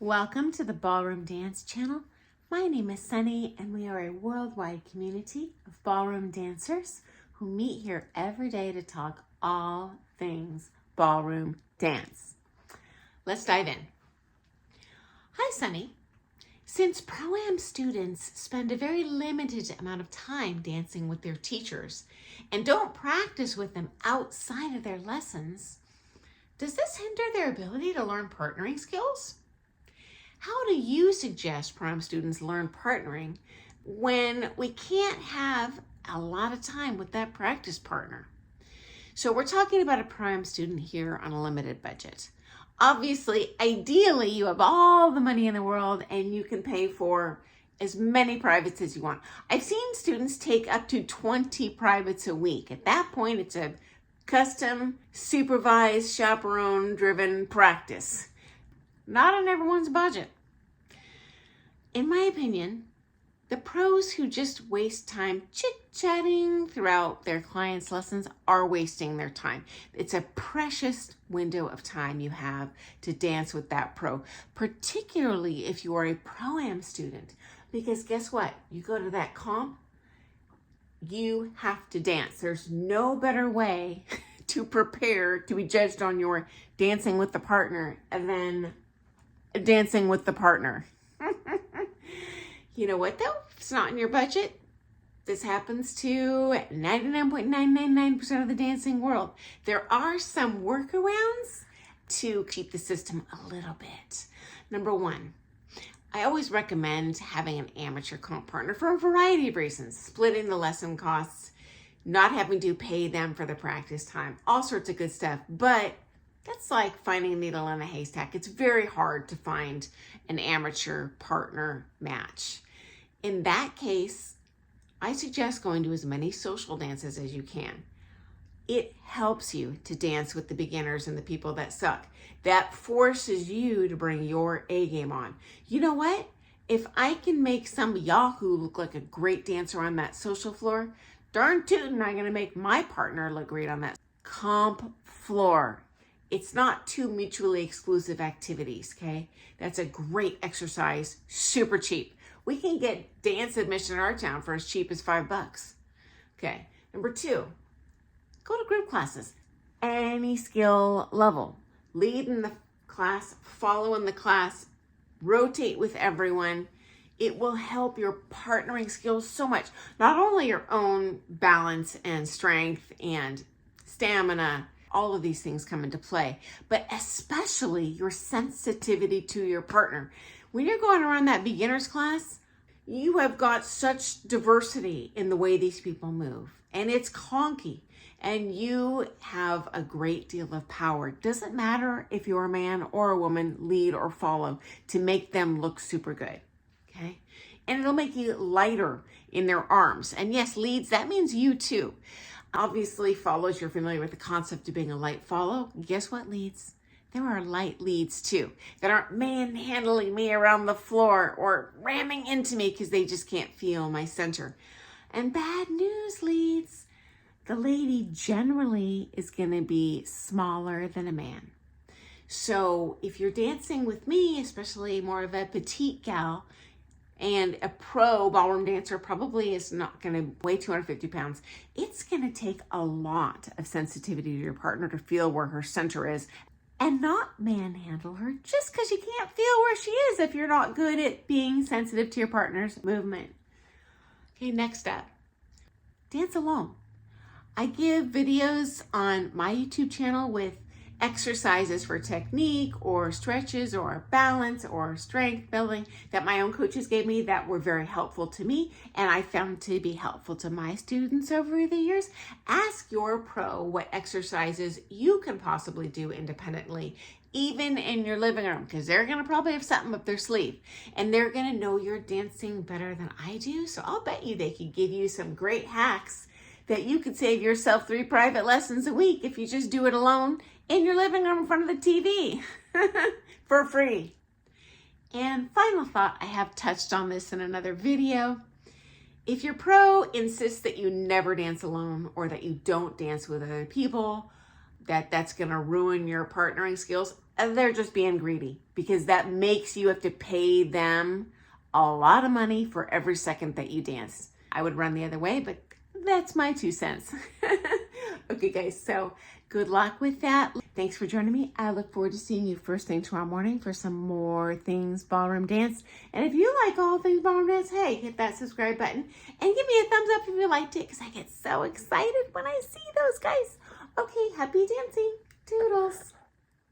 Welcome to the Ballroom Dance channel. My name is Sunny and we are a worldwide community of ballroom dancers who meet here every day to talk all things ballroom dance. Let's dive in. Hi Sunny. Since Pro-Am students spend a very limited amount of time dancing with their teachers and don't practice with them outside of their lessons, does this hinder their ability to learn partnering skills? How do you suggest Pro-Am students learn partnering when we can't have a lot of time with that practice partner? So we're talking about a Pro-Am student here on a limited budget. Obviously, ideally, you have all the money in the world and you can pay for as many privates as you want. I've seen students take up to 20 privates a week. At that point, it's a custom, supervised, chaperone-driven practice. Not on everyone's budget. In my opinion, the pros who just waste time chit-chatting throughout their clients' lessons are wasting their time. It's a precious window of time you have to dance with that pro, particularly if you are a Pro-Am student. Because guess what? You go to that comp, you have to dance. There's no better way to prepare to be judged on your dancing with the partner than dancing with the partner. You know what though? If it's not in your budget, this happens to 99.999% of the dancing world. There are some workarounds to cheat the system a little bit. Number one, I always recommend having an amateur comp partner for a variety of reasons. Splitting the lesson costs, not having to pay them for the practice time, all sorts of good stuff. But that's like finding a needle in a haystack. It's very hard to find an amateur partner match. In that case, I suggest going to as many social dances as you can. It helps you to dance with the beginners and the people that suck. That forces you to bring your A game on. You know what? If I can make some yahoo look like a great dancer on that social floor, darn tootin' I'm gonna make my partner look great on that comp floor. It's not two mutually exclusive activities, okay? That's a great exercise, super cheap. We can get dance admission in our town for as cheap as $5. Okay, number two, go to group classes, any skill level. Lead in the class, follow in the class, rotate with everyone. It will help your partnering skills so much. Not only your own balance and strength and stamina, all of these things come into play, but especially your sensitivity to your partner. When you're going around that beginner's class, you have got such diversity in the way these people move, and it's clunky, and you have a great deal of power. It doesn't matter if you're a man or a woman, lead or follow, to make them look super good, okay? And it'll make you lighter in their arms. And yes, leads, that means you too. Obviously, follows, you're familiar with the concept of being a light follow. Guess what, leads? There are light leads too that aren't manhandling me around the floor or ramming into me because they just can't feel my center. And bad news, leads. The lady generally is going to be smaller than a man. So if you're dancing with me, especially more of a petite gal, and a pro ballroom dancer probably is not going to weigh 250 pounds. It's going to take a lot of sensitivity to your partner to feel where her center is and not manhandle her just because you can't feel where she is if you're not good at being sensitive to your partner's movement. Okay, next up, dance alone. I give videos on my YouTube channel with exercises for technique or stretches or balance or strength building that my own coaches gave me that were very helpful to me and I found to be helpful to my students over the years. Ask your pro what exercises you can possibly do independently, even in your living room, because they're going to probably have something up their sleeve and they're going to know you're dancing better than I do. So I'll bet you they could give you some great hacks that you could save yourself 3 private lessons a week if you just do it alone in your living room in front of the TV for free. And final thought, I have touched on this in another video. If your pro insists that you never dance alone or that you don't dance with other people, that's going to ruin your partnering skills, they're just being greedy, because that makes you have to pay them a lot of money for every second that you dance. I would run the other way, but that's my 2 cents. Okay, guys, so good luck with that. Thanks for joining me. I look forward to seeing you first thing tomorrow morning for some more things ballroom dance. And if you like all things ballroom dance, hey, hit that subscribe button and give me a thumbs up if you liked it, because I get so excited when I see those guys. Okay, happy dancing. Toodles.